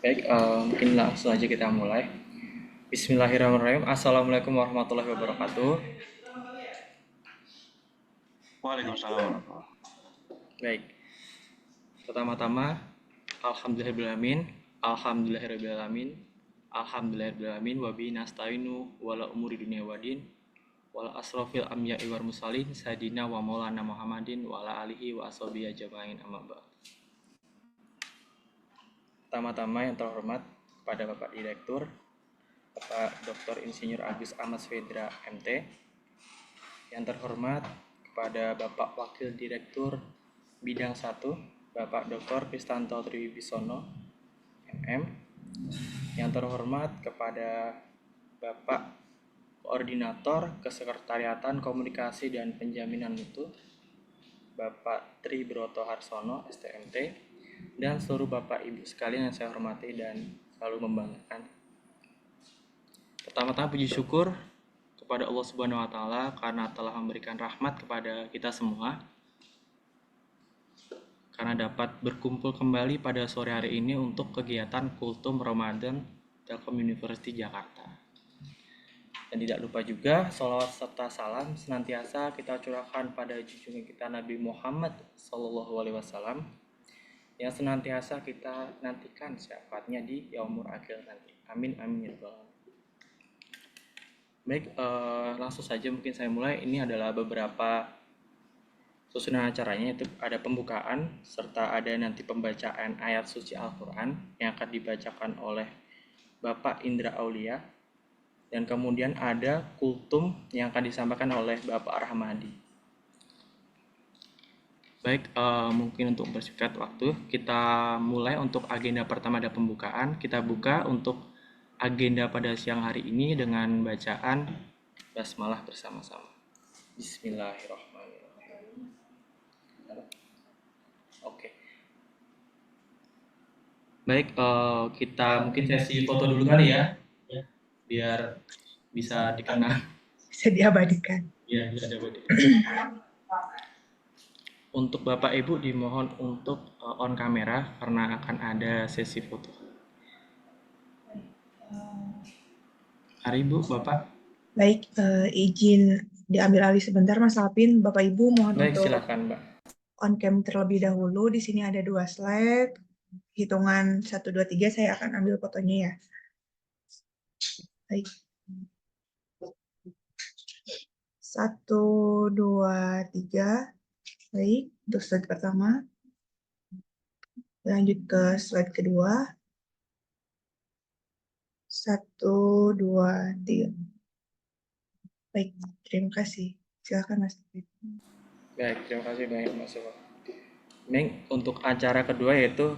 Baik, mungkin langsung aja kita mulai. Bismillahirrahmanirrahim. Assalamualaikum warahmatullahi wabarakatuh. Waalaikumsalam warahmatullahi. Baik, pertama-tama, alhamdulillahirrahmanirrahim, alhamdulillahirrahmanirrahim, alhamdulillahirrahmanirrahim, wabi nasta'inu wala umuri dunia wadin, wala asrofil amya'i war musalin, sadina wa maulana Muhammadin, wala alihi wa ashabihi ajma'in amma ba'd. Pertama-tama yang terhormat kepada Bapak Direktur, Bapak Dr. Insinyur Agus Ahmad Svedra MT, yang terhormat kepada Bapak Wakil Direktur Bidang 1, Bapak Dr. Kristanto Triwibisono, MM, yang terhormat kepada Bapak Koordinator Kesekretariatan Komunikasi dan Penjaminan Mutu, Bapak Tri Broto Harsono, STMT, dan seluruh Bapak Ibu sekalian yang saya hormati dan selalu membanggakan. Pertama-tama puji syukur kepada Allah Subhanahu wa taala karena telah memberikan rahmat kepada kita semua, karena dapat berkumpul kembali pada sore hari ini untuk kegiatan Kultum Ramadan Telkom University Jakarta. Dan tidak lupa juga sholawat serta salam senantiasa kita curahkan pada junjungan kita Nabi Muhammad SAW yang senantiasa kita nantikan syafaatnya di yaumul akhir nanti. Amin amin ya rabbal alamin. Baik, langsung saja mungkin saya mulai. Ini adalah beberapa susunan acaranya, yaitu ada pembukaan serta ada nanti pembacaan ayat suci Al-Quran yang akan dibacakan oleh Bapak Indra Aulia, dan kemudian ada kultum yang akan disampaikan oleh Bapak Rahmadi. Baik, mungkin untuk bersingkat waktu, kita mulai untuk agenda pertama ada pembukaan. Kita buka untuk agenda pada siang hari ini dengan bacaan basmalah bersama-sama. Bismillahirrahmanirrahim. Oke. Baik, kita mungkin sesi foto dulu kali ya, biar bisa dikenal. Bisa diabadikan. Iya, bisa diabadikan. Untuk Bapak Ibu dimohon untuk on kamera karena akan ada sesi foto. Mari Bu, Bapak. Baik, izin diambil alih sebentar Mas Alvin. Bapak Ibu mohon Baik, untuk silakan Mbak. on cam terlebih dahulu. Di sini ada 2 slide. Hitungan 1, 2, 3 saya akan ambil fotonya ya. Baik. 1, 2, 3. Baik, untuk slide pertama. Lanjut ke slide kedua. 1, 2, 3. Baik, terima kasih. Silakan Mas Alvin. Baik, terima kasih banyak Mas Sofa. Baik, untuk acara kedua yaitu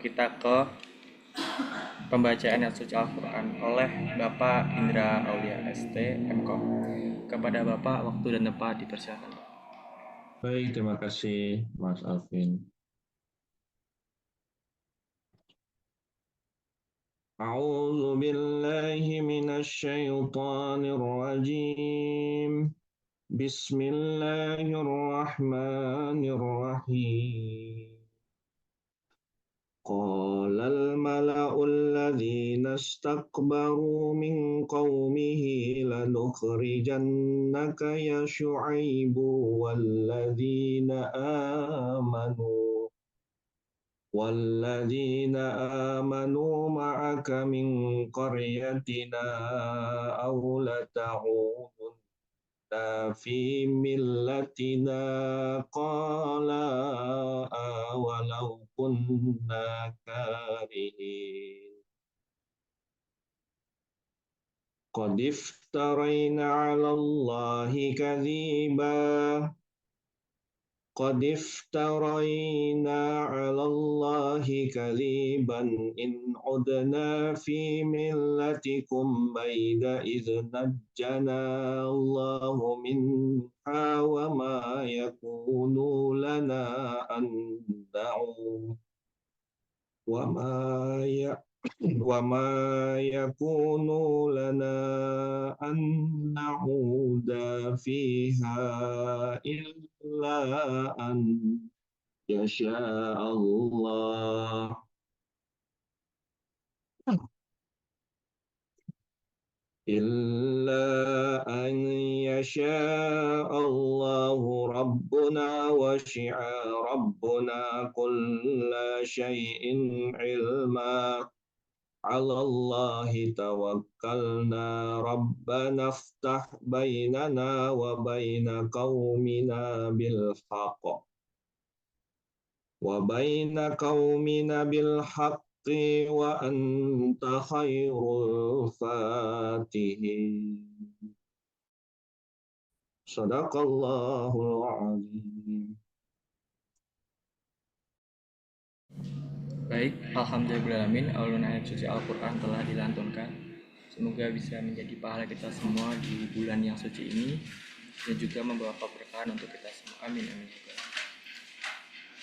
kita ke pembacaan ayat suci Al-Quran oleh Bapak Indra Aulia ST MKOM. Kepada Bapak, waktu dan tempat dipersilakan. Baik, terima kasih Mas Alvin. A'udzu billahi minasyaitonir rajim. Bismillahirrahmanirrahim. قال الملأ الذين استكبروا من قومه لنخرجنك يا شعيب والذين آمنوا معك من قريتنا أو لتعودن في ملتنا قال أولو كنا كارهين قد افترينا على الله كذبا قد افترينا على الله كذبا إن عدنا في ملتكم بعد إذ نجنا الله منها وما يكون لنا أن نعود فيها إلا أن يشاء الله إلا أن يشاء الله ربنا وسع ربنا كل شيء علما على الله توكلنا ربنا افتح بيننا وبين قومنا بالحق وأنت خير الفاتحين صدق الله العظيم. Baik, alhamdulillahirrahmanirrahim, alun ayat suci Al-Quran telah dilantunkan. Semoga bisa menjadi pahala kita semua di bulan yang suci ini dan juga membawa keberkahan untuk kita semua. Amin, amin juga.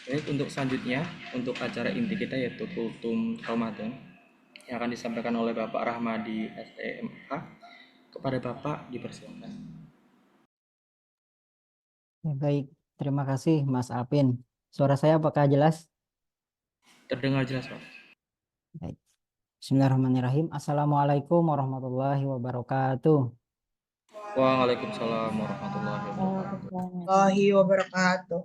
Baik, untuk selanjutnya, untuk acara inti kita yaitu Kultum Ramadan yang akan disampaikan oleh Bapak Rahmadi SEMA. Kepada Bapak dipersilakan. Ya, baik, terima kasih Mas Alvin. Suara saya apakah jelas? Terdengar jelas, Pak. Baik. Bismillahirrahmanirrahim. Assalamualaikum warahmatullahi wabarakatuh. Waalaikumsalam warahmatullahi wabarakatuh. Warahmatullahi wabarakatuh.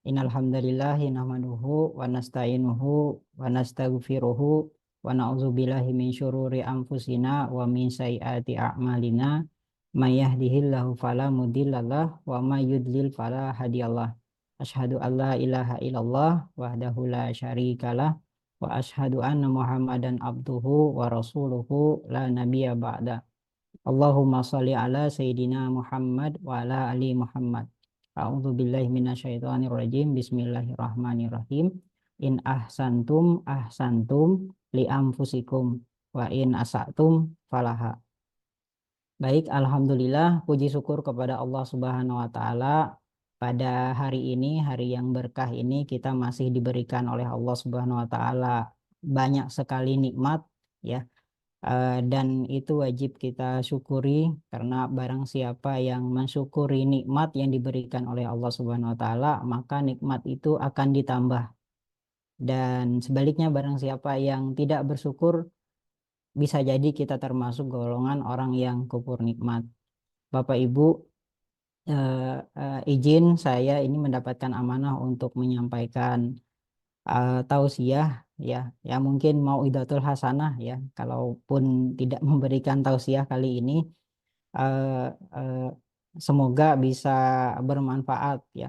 Innal hamdalillahi nahmaduhu wa nasta'inuhu wa nastaghfiruhu wa na'udzubillahi min syururi anfusina wa min sayyiati a'malina. May yahdihillahu fala mudhillalah wa may yudlil fala hadiyalah. Asyhadu an la ilaha illallah wahdahu la syarikalah wa asyhadu anna Muhammadan abduhu wa rasuluhu la nabiyya ba'da. Allahumma shalli ala sayyidina Muhammad wa ala ali Muhammad. A'udzu billahi minasyaitonir rajim. Bismillahirrahmanirrahim. In ahsantum li anfusikum wa in asatum falaha. Baik, alhamdulillah, puji syukur kepada Allah Subhanahu wa taala. Pada hari ini, hari yang berkah ini, kita masih diberikan oleh Allah Subhanahu wa taala banyak sekali nikmat, ya. Dan itu wajib kita syukuri, karena barang siapa yang mensyukuri nikmat yang diberikan oleh Allah Subhanahu wa taala, maka nikmat itu akan ditambah. Dan sebaliknya, barang siapa yang tidak bersyukur, bisa jadi kita termasuk golongan orang yang kufur nikmat. Bapak Ibu, izin saya ini mendapatkan amanah untuk menyampaikan tausiah, ya mungkin mau idatul hasanah, ya, kalaupun tidak memberikan tausiah kali ini, semoga bisa bermanfaat, ya.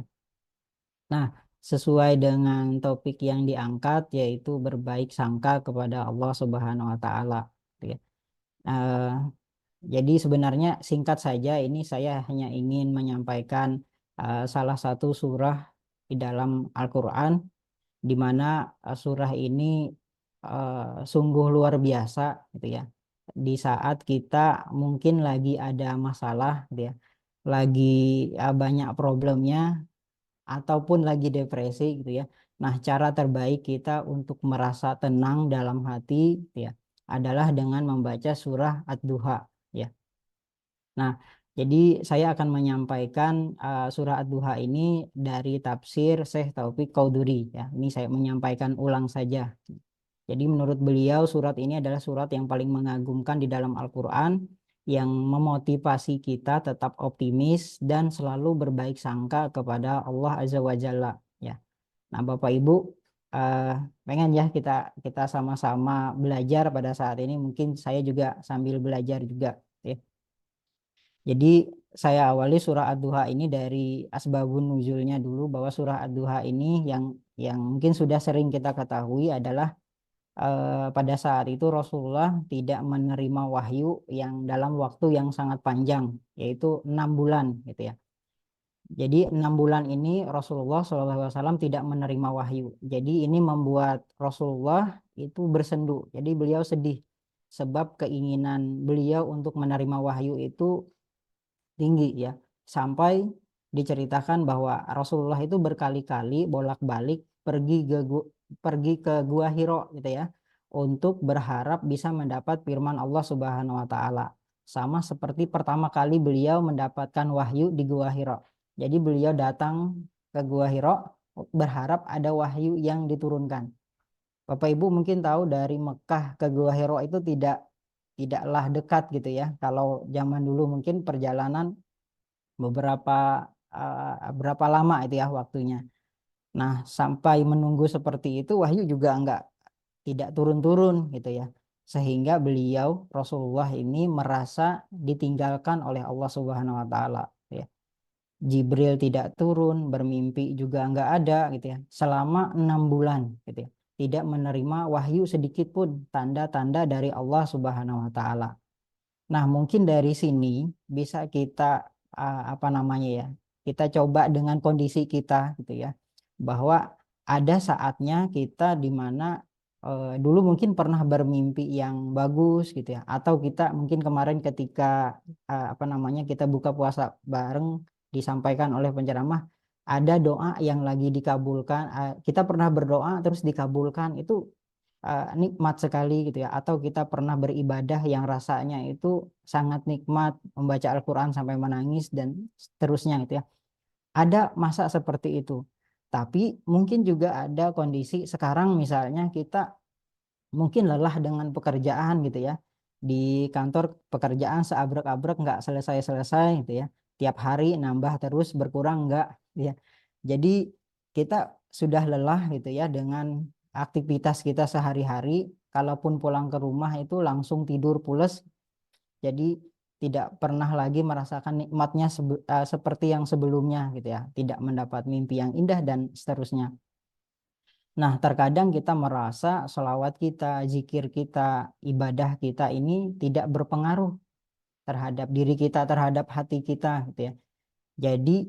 Nah, sesuai dengan topik yang diangkat, yaitu berbaik sangka kepada Allah Subhanahu wa taala, ya. Jadi sebenarnya singkat saja, ini saya hanya ingin menyampaikan salah satu surah di dalam Al-Quran, di mana surah ini sungguh luar biasa, gitu ya. Di saat kita mungkin lagi ada masalah, gitu ya, lagi banyak problemnya, ataupun lagi depresi, gitu ya. Nah, cara terbaik kita untuk merasa tenang dalam hati, gitu ya, adalah dengan membaca surah Ad-Duha, ya. Nah, jadi saya akan menyampaikan surah Ad-Duha ini dari tafsir Syekh Taufik Qauduri, ya. Ini saya menyampaikan ulang saja. Jadi menurut beliau surat ini adalah surat yang paling mengagumkan di dalam Al-Quran, yang memotivasi kita tetap optimis dan selalu berbaik sangka kepada Allah Azza wa Jalla, ya. Nah, Bapak Ibu, pengen ya kita sama-sama belajar pada saat ini. Mungkin saya juga sambil belajar juga, ya. Jadi saya awali surah Ad-Duha ini dari asbabun nuzulnya dulu, bahwa surah Ad-Duha ini yang mungkin sudah sering kita ketahui adalah pada saat itu Rasulullah tidak menerima wahyu yang dalam waktu yang sangat panjang, yaitu 6 bulan, gitu ya. Jadi 6 bulan ini Rasulullah SAW tidak menerima wahyu. Jadi ini membuat Rasulullah itu bersendu. Jadi beliau sedih, sebab keinginan beliau untuk menerima wahyu itu tinggi, ya. Sampai diceritakan bahwa Rasulullah itu berkali-kali bolak-balik pergi ke Gua Hiro, gitu ya, untuk berharap bisa mendapat firman Allah Subhanahu wa taala. Sama seperti pertama kali beliau mendapatkan wahyu di Gua Hiro. Jadi beliau datang ke Gua Hiro berharap ada wahyu yang diturunkan. Bapak Ibu mungkin tahu dari Mekah ke Gua Hiro itu tidak tidaklah dekat gitu ya. Kalau zaman dulu mungkin perjalanan berapa lama itu ya waktunya. Nah, sampai menunggu seperti itu wahyu juga tidak turun-turun gitu ya. Sehingga beliau Rasulullah ini merasa ditinggalkan oleh Allah Subhanahu wa taala ya. Jibril tidak turun, bermimpi juga nggak ada gitu ya. Selama 6 bulan gitu ya. Tidak menerima wahyu sedikit pun, tanda-tanda dari Allah Subhanahu wa taala. Nah, mungkin dari sini bisa kita apa namanya ya? Kita coba dengan kondisi kita gitu ya. Bahwa ada saatnya kita di mana dulu mungkin pernah bermimpi yang bagus gitu ya, atau kita mungkin kemarin ketika apa namanya kita buka puasa bareng disampaikan oleh penceramah ada doa yang lagi dikabulkan, kita pernah berdoa terus dikabulkan, itu nikmat sekali gitu ya. Atau kita pernah beribadah yang rasanya itu sangat nikmat, membaca Al-Quran sampai menangis dan seterusnya gitu ya. Ada masa seperti itu. Tapi mungkin juga ada kondisi sekarang misalnya kita mungkin lelah dengan pekerjaan gitu ya. Di kantor pekerjaan seabrek-abrek nggak selesai-selesai gitu ya. Tiap hari nambah terus berkurang nggak ya. Jadi kita sudah lelah gitu ya dengan aktivitas kita sehari-hari. Kalaupun pulang ke rumah itu langsung tidur pules. Jadi tidak pernah lagi merasakan nikmatnya seperti yang sebelumnya gitu ya. Tidak mendapat mimpi yang indah dan seterusnya. Nah, terkadang kita merasa sholawat kita, zikir kita, ibadah kita ini tidak berpengaruh terhadap diri kita, terhadap hati kita gitu ya. Jadi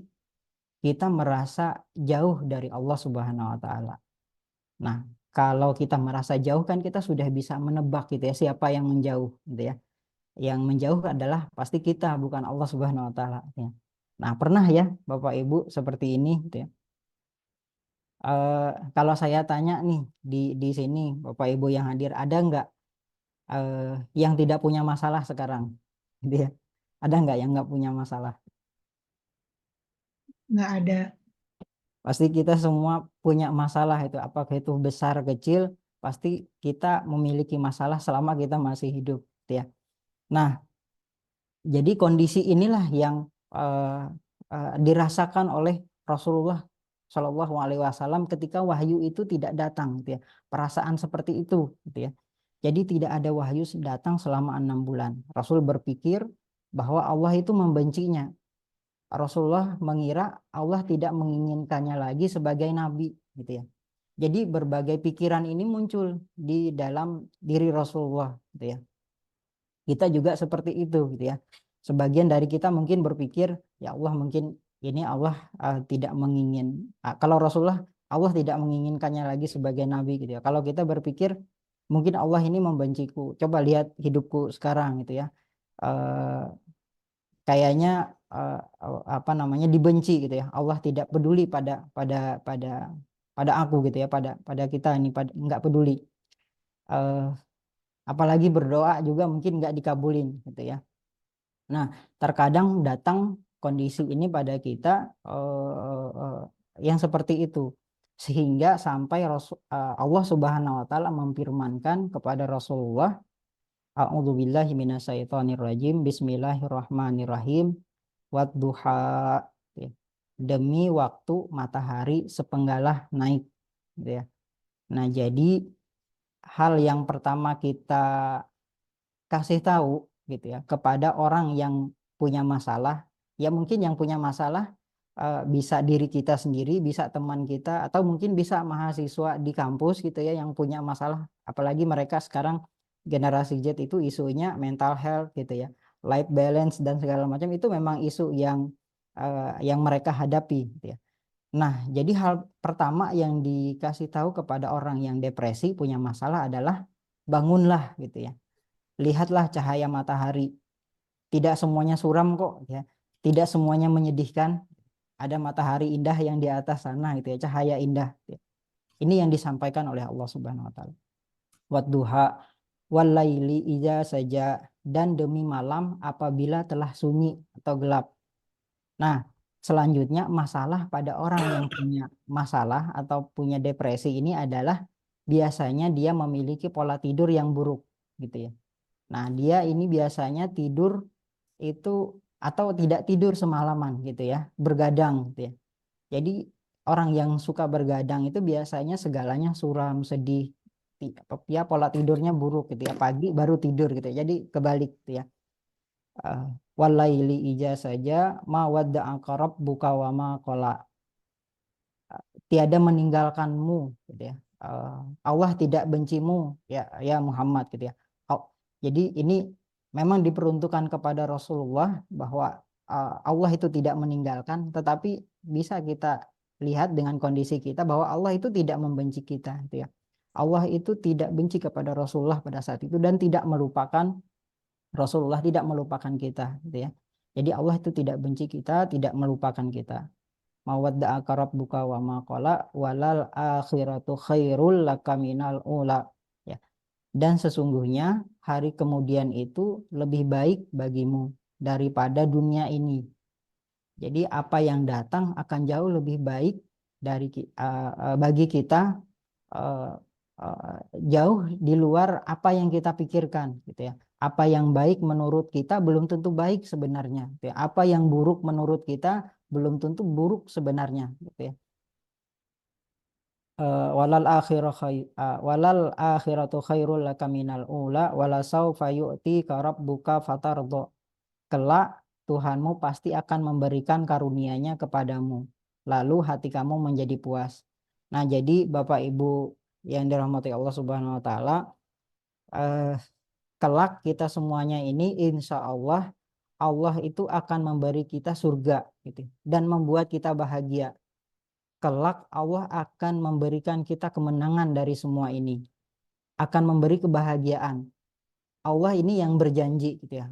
kita merasa jauh dari Allah Subhanahu wa taala. Nah, kalau kita merasa jauh kan kita sudah bisa menebak gitu ya siapa yang menjauh gitu ya. Yang menjauh adalah pasti kita, bukan Allah Subhanahu wa taala gitu ya. Nah, pernah ya Bapak Ibu seperti ini gitu ya. Kalau saya tanya nih di sini Bapak Ibu yang hadir, ada nggak yang tidak punya masalah sekarang gitu ya? Ada nggak yang nggak punya masalah? Nggak ada. Pasti kita semua punya masalah itu, apakah itu besar kecil, pasti kita memiliki masalah selama kita masih hidup gitu ya. Nah, jadi kondisi inilah yang dirasakan oleh Rasulullah Shallallahu Alaihi Wasallam ketika wahyu itu tidak datang gitu ya. Perasaan seperti itu gitu ya. Jadi tidak ada wahyu datang selama 6 bulan. Rasul berpikir bahwa Allah itu membencinya. Rasulullah mengira Allah tidak menginginkannya lagi sebagai nabi gitu ya. Jadi berbagai pikiran ini muncul di dalam diri Rasulullah gitu ya. Kita juga seperti itu gitu ya. Sebagian dari kita mungkin berpikir ya Allah mungkin ini Allah tidak kalau Rasulullah Allah tidak menginginkannya lagi sebagai nabi gitu ya. Kalau kita berpikir mungkin Allah ini membenciku. Coba lihat hidupku sekarang gitu ya. Eh, Kayaknya apa namanya dibenci gitu ya. Allah tidak peduli pada aku gitu ya, pada kita ini nggak peduli. Eh, Apalagi berdoa juga mungkin nggak dikabulin gitu ya. Nah, terkadang datang kondisi ini pada kita yang seperti itu, sehingga sampai Allah Subhanahu wa taala memfirmankan kepada Rasulullah, A'udzubillahi minasyaitonirrajim, Bismillahirrahmanirrahim, wadduha, ya. Demi waktu matahari sepenggalah naik gitu ya. Nah, jadi hal yang pertama kita kasih tahu gitu ya kepada orang yang punya masalah, ya mungkin yang punya masalah bisa diri kita sendiri, bisa teman kita, atau mungkin bisa mahasiswa di kampus gitu ya yang punya masalah, apalagi mereka sekarang generasi Z itu isunya mental health gitu ya, life balance dan segala macam, itu memang isu yang mereka hadapi gitu ya. Nah, jadi hal pertama yang dikasih tahu kepada orang yang depresi punya masalah adalah bangunlah gitu ya. Lihatlah cahaya matahari. Tidak semuanya suram kok ya. Tidak semuanya menyedihkan. Ada matahari indah yang di atas sana gitu ya, cahaya indah. Gitu ya. Ini yang disampaikan oleh Allah Subhanahu wa taala. Wadduha walaili idza saja, dan demi malam apabila telah sunyi atau gelap. Nah, selanjutnya masalah pada orang yang punya masalah atau punya depresi ini adalah biasanya dia memiliki pola tidur yang buruk gitu ya. Nah, dia ini biasanya tidur itu atau tidak tidur semalaman gitu ya, bergadang gitu ya. Jadi orang yang suka bergadang itu biasanya segalanya suram, sedih, ya pola tidurnya buruk gitu ya, pagi baru tidur gitu ya. Jadi kebalik gitu ya. Walaili ija saja ma wadda'aka rabbuka wa ma qala. Tiada meninggalkanmu gitu ya. Allah tidak bencimu ya Muhammad gitu ya. Jadi ini memang diperuntukkan kepada Rasulullah bahwa Allah itu tidak meninggalkan, tetapi bisa kita lihat dengan kondisi kita bahwa Allah itu tidak membenci kita gitu ya. Allah itu tidak benci kepada Rasulullah pada saat itu dan tidak melupakan Rasulullah, tidak melupakan kita gitu ya. Jadi Allah itu tidak benci kita, tidak melupakan kita. Mawadda'aka rabbuka wa ma qala walal akhiratu khairul laka minal ula. Ya. Dan sesungguhnya hari kemudian itu lebih baik bagimu daripada dunia ini. Jadi apa yang datang akan jauh lebih baik bagi kita, uh, jauh di luar apa yang kita pikirkan gitu ya. Apa yang baik menurut kita belum tentu baik sebenarnya gitu ya. Apa yang buruk menurut kita belum tentu buruk sebenarnya gitu ya. Walal akhiratu khairul laka minal ula wala saufa yu'tika rabbuka fatardha. Kelak Tuhanmu pasti akan memberikan karunia-Nya kepadamu, lalu hati kamu menjadi puas. Nah, jadi Bapak Ibu yang dirahmati Allah Subhanahu wa taala, eh, kelak kita semuanya ini insya Allah Allah itu akan memberi kita surga gitu dan membuat kita bahagia. Kelak Allah akan memberikan kita kemenangan dari semua ini, akan memberi kebahagiaan. Allah ini yang berjanji gitu ya.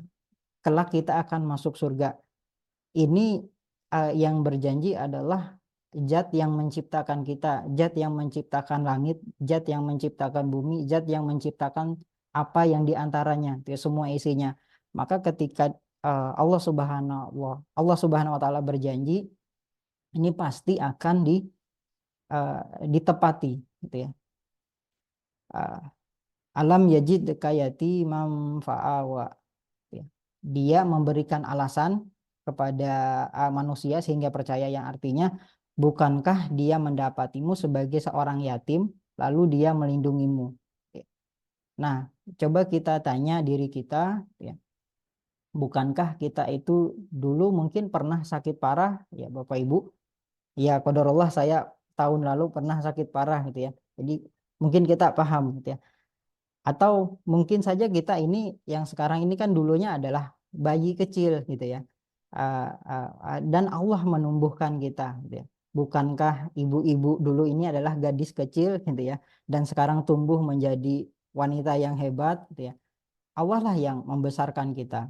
Kelak kita akan masuk surga. Ini yang berjanji adalah zat yang menciptakan kita, zat yang menciptakan langit, zat yang menciptakan bumi, zat yang menciptakan apa yang diantaranya, itu semua isinya. Maka ketika Allah Subhanahu wa taala berjanji, ini pasti akan ditepati gitu ya. Alam yajidka yatimam fa'awa. Ya. Dia memberikan alasan kepada manusia sehingga percaya, yang artinya bukankah dia mendapatimu sebagai seorang yatim lalu dia melindungimu. Ya. Nah, coba kita tanya diri kita ya. Bukankah kita itu dulu mungkin pernah sakit parah ya Bapak Ibu? Ya qadarullah saya tahun lalu pernah sakit parah gitu ya. Jadi mungkin kita paham gitu ya. Atau mungkin saja kita ini yang sekarang ini kan dulunya adalah bayi kecil gitu ya. Dan Allah menumbuhkan kita gitu ya. Bukankah ibu-ibu dulu ini adalah gadis kecil gitu ya, dan sekarang tumbuh menjadi wanita yang hebat gitu ya. Allah lah yang membesarkan kita.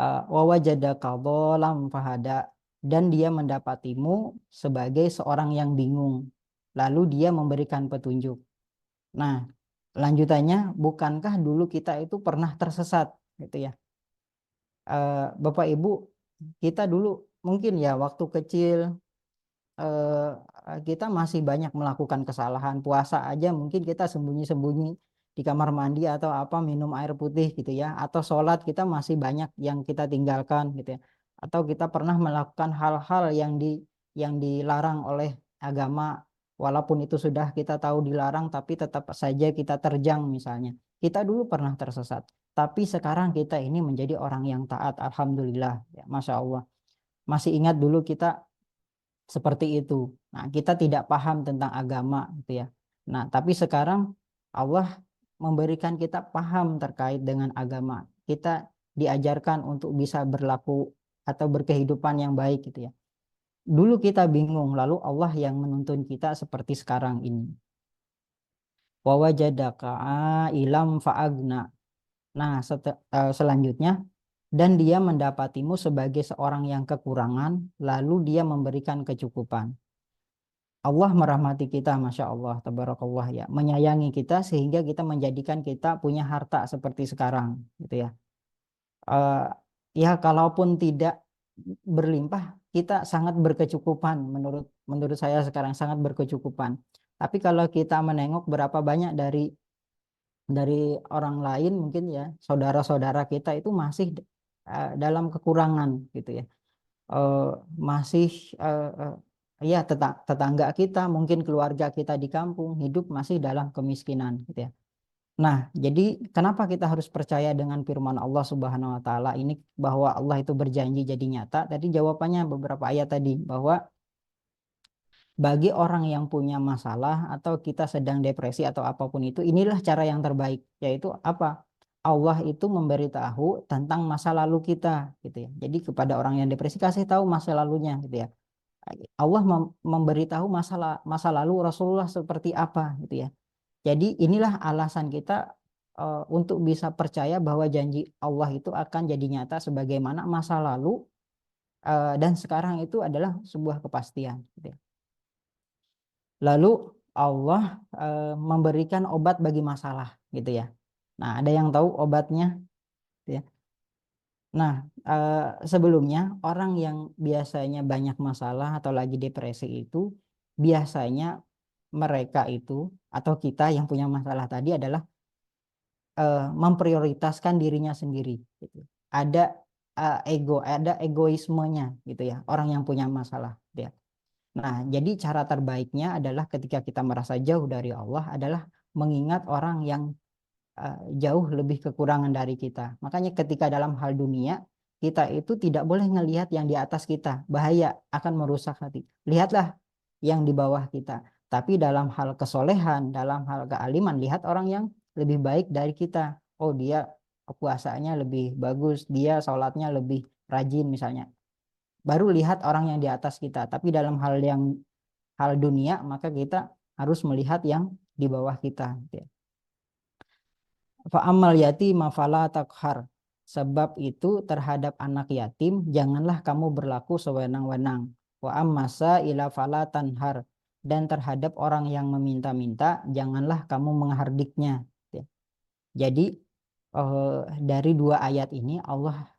Wa wajadaka dhalam fahada, dan dia mendapatimu sebagai seorang yang bingung, lalu dia memberikan petunjuk. Nah, lanjutannya, bukankah dulu kita itu pernah tersesat gitu ya. Bapak Ibu, kita dulu mungkin ya waktu kecil kita masih banyak melakukan kesalahan. Puasa aja mungkin kita sembunyi-sembunyi di kamar mandi atau apa, minum air putih gitu ya. Atau sholat kita masih banyak yang kita tinggalkan gitu ya. Atau kita pernah melakukan hal-hal yang dilarang oleh agama, walaupun itu sudah kita tahu dilarang tapi tetap saja kita terjang misalnya. Kita dulu pernah tersesat, tapi sekarang kita ini menjadi orang yang taat, alhamdulillah ya, Masya Allah. Masih ingat dulu kita seperti itu. Nah, kita tidak paham tentang agama gitu ya. Nah, tapi sekarang Allah memberikan kita paham terkait dengan agama. Kita diajarkan untuk bisa berlaku atau berkehidupan yang baik gitu ya. Dulu kita bingung, lalu Allah yang menuntun kita seperti sekarang ini. Wa wajadaka ilam fa'agna. Nah, selanjutnya, dan dia mendapatimu sebagai seorang yang kekurangan, lalu dia memberikan kecukupan. Allah merahmati kita, Masya Allah, tabarakallah ya, menyayangi kita sehingga kita menjadikan kita punya harta seperti sekarang, gitu ya. Ya, kalaupun tidak berlimpah, kita sangat berkecukupan. Menurut saya sekarang sangat berkecukupan. Tapi kalau kita menengok berapa banyak dari dari orang lain mungkin ya, saudara-saudara kita itu masih dalam kekurangan gitu ya. Masih ya tetangga kita, mungkin keluarga kita di kampung hidup masih dalam kemiskinan gitu ya. Nah, jadi kenapa kita harus percaya dengan firman Allah Subhanahu wa taala ini bahwa Allah itu berjanji jadi nyata? Tadi jawabannya beberapa ayat tadi bahwa bagi orang yang punya masalah atau kita sedang depresi atau apapun itu, inilah cara yang terbaik, yaitu apa? Allah itu memberitahu tentang masa lalu kita gitu ya. Jadi kepada orang yang depresi kasih tahu masa lalunya gitu ya. Allah memberitahu masa lalu Rasulullah seperti apa gitu ya. Jadi inilah alasan kita untuk bisa percaya bahwa janji Allah itu akan jadi nyata sebagaimana masa lalu dan sekarang itu adalah sebuah kepastian gitu ya. Lalu Allah memberikan obat bagi masalah gitu ya. Nah, ada yang tahu obatnya gitu ya. Nah, sebelumnya orang yang biasanya banyak masalah atau lagi depresi itu biasanya mereka itu atau kita yang punya masalah tadi adalah memprioritaskan dirinya sendiri gitu. Ada ada egoismenya gitu ya, orang yang punya masalah gitu ya. Nah, jadi cara terbaiknya adalah ketika kita merasa jauh dari Allah adalah mengingat orang yang jauh lebih kekurangan dari kita. Makanya ketika dalam hal dunia, kita itu tidak boleh ngelihat yang di atas kita. Bahaya, akan merusak hati. Lihatlah yang di bawah kita. Tapi dalam hal kesolehan, dalam hal kealiman, lihat orang yang lebih baik dari kita. Oh, dia puasanya lebih bagus, dia sholatnya lebih rajin misalnya. Baru lihat orang yang di atas kita. Tapi dalam hal dunia, maka kita harus melihat yang di bawah kita. Fa'amal yatima fala takhar. Sebab itu terhadap anak yatim janganlah kamu berlaku sewenang-wenang. Wa ammasa ila fala tanhar. Dan terhadap orang yang meminta-minta janganlah kamu menghardiknya. Jadi dari dua ayat ini Allah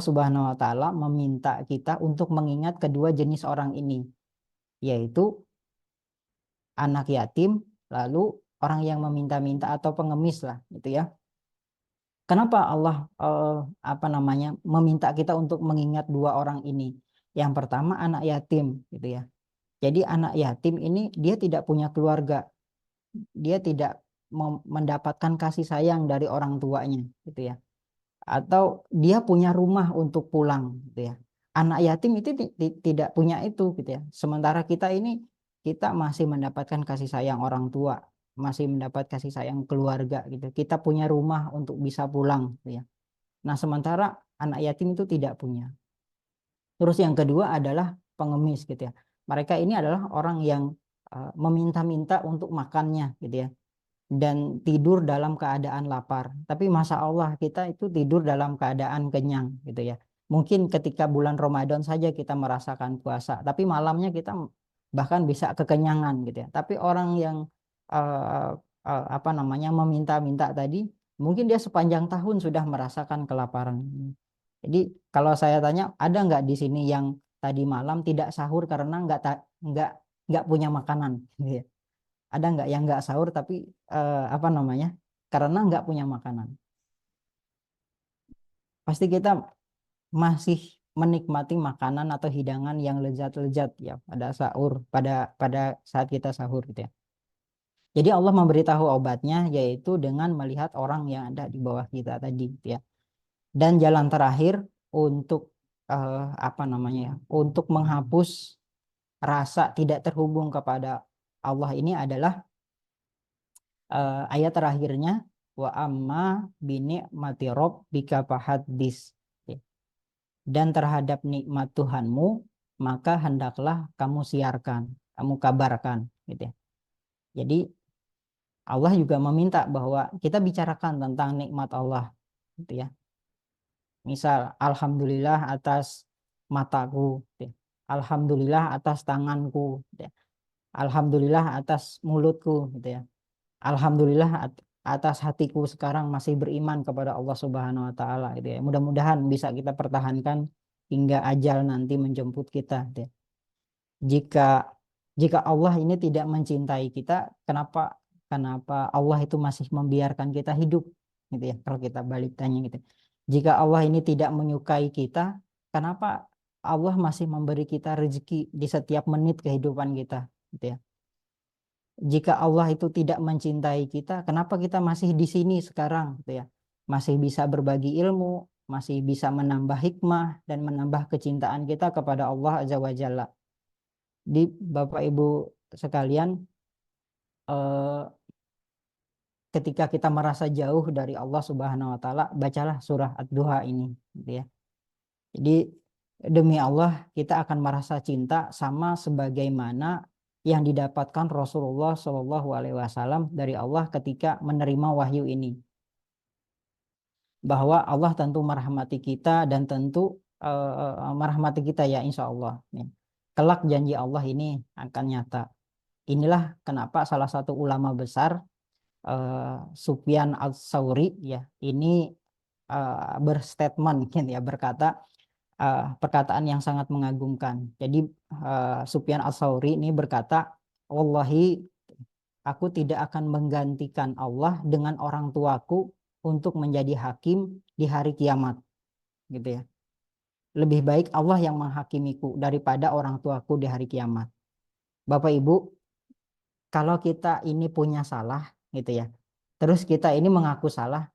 Subhanahu wa taala meminta kita untuk mengingat kedua jenis orang ini, yaitu anak yatim lalu orang yang meminta-minta atau pengemis lah gitu ya. Kenapa Allah meminta kita untuk mengingat dua orang ini? Yang pertama anak yatim gitu ya. Jadi anak yatim ini dia tidak punya keluarga. Dia tidak mendapatkan kasih sayang dari orang tuanya gitu ya. Atau dia punya rumah untuk pulang gitu ya. Anak yatim itu tidak punya itu gitu ya. Sementara kita ini kita masih mendapatkan kasih sayang orang tua, masih mendapat kasih sayang keluarga gitu. Kita punya rumah untuk bisa pulang gitu ya. Nah, sementara anak yatim itu tidak punya. Terus yang kedua adalah pengemis gitu ya. Mereka ini adalah orang yang meminta-minta untuk makannya gitu ya. Dan tidur dalam keadaan lapar. Tapi Masya Allah kita itu tidur dalam keadaan kenyang gitu ya. Mungkin ketika bulan Ramadan saja kita merasakan puasa. Tapi malamnya kita bahkan bisa kekenyangan gitu ya. Tapi orang yang meminta-minta tadi, mungkin dia sepanjang tahun sudah merasakan kelaparan. Jadi kalau saya tanya, ada nggak di sini yang tadi malam tidak sahur karena nggak punya makanan? Gitu ya. Ada nggak yang nggak sahur tapi karena nggak punya makanan? Pasti kita masih menikmati makanan atau hidangan yang lezat-lezat ya pada sahur, pada saat kita sahur gitu ya. Jadi Allah memberitahu obatnya yaitu dengan melihat orang yang ada di bawah kita tadi gitu ya. Dan jalan terakhir untuk untuk menghapus rasa tidak terhubung kepada Allah ini adalah ayat terakhirnya wa amma binikmati rabbika fahaddits. Dan terhadap nikmat Tuhanmu maka hendaklah kamu siarkan, kamu kabarkan gitu ya. Jadi Allah juga meminta bahwa kita bicarakan tentang nikmat Allah gitu ya. Misal alhamdulillah atas mataku gitu ya. Alhamdulillah atas tanganku gitu ya. Alhamdulillah atas mulutku gitu ya. Alhamdulillah atas hatiku sekarang masih beriman kepada Allah Subhanahu wa taala gitu ya. Mudah-mudahan bisa kita pertahankan hingga ajal nanti menjemput kita gitu ya. Jika Allah ini tidak mencintai kita, kenapa kenapa Allah itu masih membiarkan kita hidup gitu ya, kalau kita balik tanya gitu. Jika Allah ini tidak menyukai kita, kenapa Allah masih memberi kita rezeki di setiap menit kehidupan kita gitu ya. Jika Allah itu tidak mencintai kita, kenapa kita masih di sini sekarang gitu ya. Masih bisa berbagi ilmu, masih bisa menambah hikmah dan menambah kecintaan kita kepada Allah Azza wa Jalla. Di Bapak Ibu sekalian, ketika kita merasa jauh dari Allah Subhanahu wa taala, bacalah surah Ad-Duha ini gitu ya. Jadi demi Allah kita akan merasa cinta sama sebagaimana yang didapatkan Rasulullah Shallallahu alaihi wasallam dari Allah ketika menerima wahyu ini. Bahwa Allah tentu merahmati kita dan tentu merahmati kita ya insya Allah. Kelak janji Allah ini akan nyata. Inilah kenapa salah satu ulama besar Sufyan Ats-Tsauri ya ini berstatement ya, berkata perkataan yang sangat mengagumkan. Jadi Sufyan Ats-Tsauri ini berkata, wallahi aku tidak akan menggantikan Allah dengan orang tuaku untuk menjadi hakim di hari kiamat gitu ya. Lebih baik Allah yang menghakimiku daripada orang tuaku di hari kiamat. Bapak Ibu, kalau kita ini punya salah gitu ya, terus kita ini mengaku salah,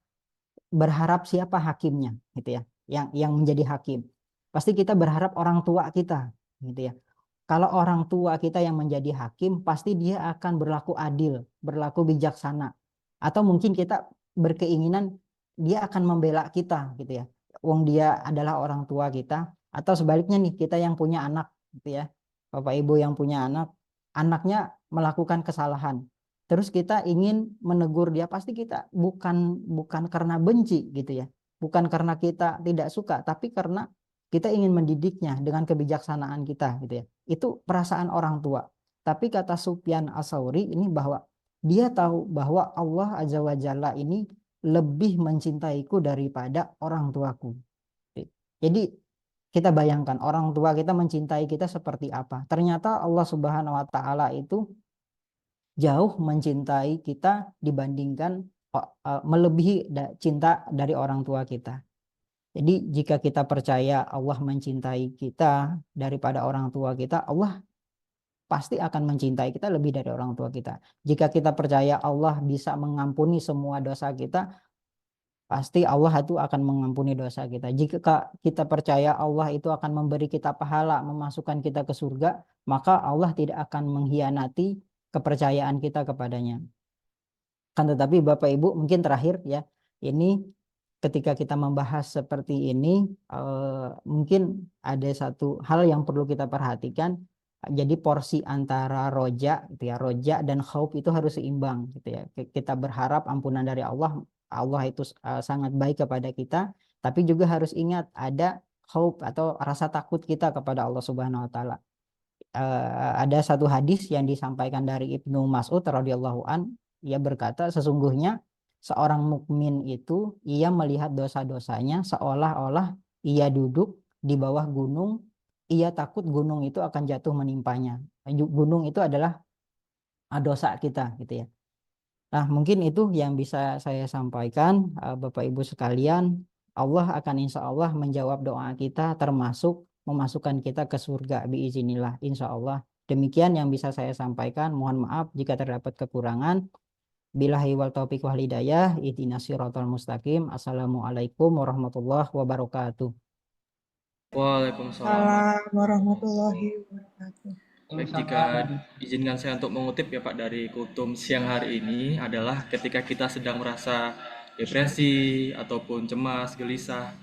berharap siapa hakimnya gitu ya, yang menjadi hakim. Pasti kita berharap orang tua kita gitu ya. Kalau orang tua kita yang menjadi hakim, pasti dia akan berlaku adil, berlaku bijaksana. Atau mungkin kita berkeinginan dia akan membela kita gitu ya. Wong dia adalah orang tua kita. Atau sebaliknya nih, kita yang punya anak gitu ya. Bapak Ibu yang punya anak, anaknya melakukan kesalahan. Terus kita ingin menegur dia, pasti kita bukan karena benci gitu ya. Bukan karena kita tidak suka, tapi karena kita ingin mendidiknya dengan kebijaksanaan kita gitu ya. Itu perasaan orang tua. Tapi kata Sufyan Ats-Tsauri ini bahwa dia tahu bahwa Allah Azza wa Jalla ini lebih mencintaiku daripada orang tuaku. Jadi kita bayangkan orang tua kita mencintai kita seperti apa. Ternyata Allah Subhanahu wa taala itu jauh mencintai kita dibandingkan melebihi cinta dari orang tua kita. Jadi jika kita percaya Allah mencintai kita daripada orang tua kita, Allah pasti akan mencintai kita lebih dari orang tua kita. Jika kita percaya Allah bisa mengampuni semua dosa kita, pasti Allah itu akan mengampuni dosa kita. Jika kita percaya Allah itu akan memberi kita pahala, memasukkan kita ke surga, maka Allah tidak akan mengkhianati kepercayaan kita kepadanya. Kan tetapi Bapak Ibu mungkin terakhir ya, ini ketika kita membahas seperti ini mungkin ada satu hal yang perlu kita perhatikan. Jadi porsi antara roja gitu ya, roja dan khauf itu harus seimbang gitu ya. Kita berharap ampunan dari Allah, Allah itu sangat baik kepada kita, tapi juga harus ingat ada khauf atau rasa takut kita kepada Allah Subhanahu wa taala. Ada satu hadis yang disampaikan dari Ibnu Mas'ud radhiyallahu an, ia berkata sesungguhnya seorang mukmin itu ia melihat dosa-dosanya seolah-olah ia duduk di bawah gunung, ia takut gunung itu akan jatuh menimpanya. Gunung itu adalah dosa kita gitu ya. Nah, mungkin itu yang bisa saya sampaikan Bapak Ibu sekalian. Allah akan insya Allah menjawab doa kita termasuk memasukkan kita ke surga biiznillah insya Allah. Demikian yang bisa saya sampaikan. Mohon maaf jika terdapat kekurangan. Billahi wal taufiq wal hidayah. Ihdinas siratal mustaqim. Assalamualaikum warahmatullahi wabarakatuh. Waalaikumsalam. Assalamualaikum warahmatullahi wabarakatuh. Baik, jika izinkan saya untuk mengutip ya Pak dari kultum siang hari ini adalah ketika kita sedang merasa depresi ataupun cemas, gelisah,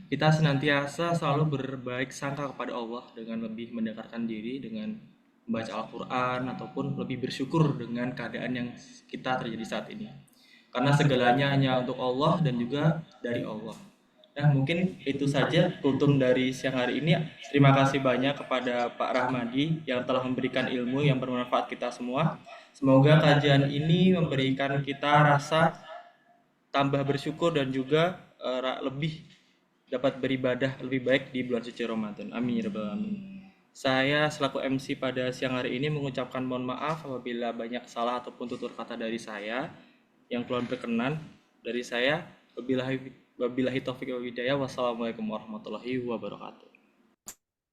kita senantiasa selalu berbaik sangka kepada Allah dengan lebih mendekatkan diri dengan membaca Al-Quran ataupun lebih bersyukur dengan keadaan yang kita terjadi saat ini. Karena segalanya hanya untuk Allah dan juga dari Allah. Nah, mungkin itu saja kultum dari siang hari ini. Terima kasih banyak kepada Pak Rahmadi yang telah memberikan ilmu yang bermanfaat kita semua. Semoga kajian ini memberikan kita rasa tambah bersyukur dan juga lebih dapat beribadah lebih baik di bulan suci Ramadan. Amin ya rabbal alamin. Saya selaku MC pada siang hari ini mengucapkan mohon maaf apabila banyak salah ataupun tutur kata dari saya yang kurang berkenan. Dari saya, wabillahi taufiq wal hidayah. Wassalamualaikum warahmatullahi wabarakatuh.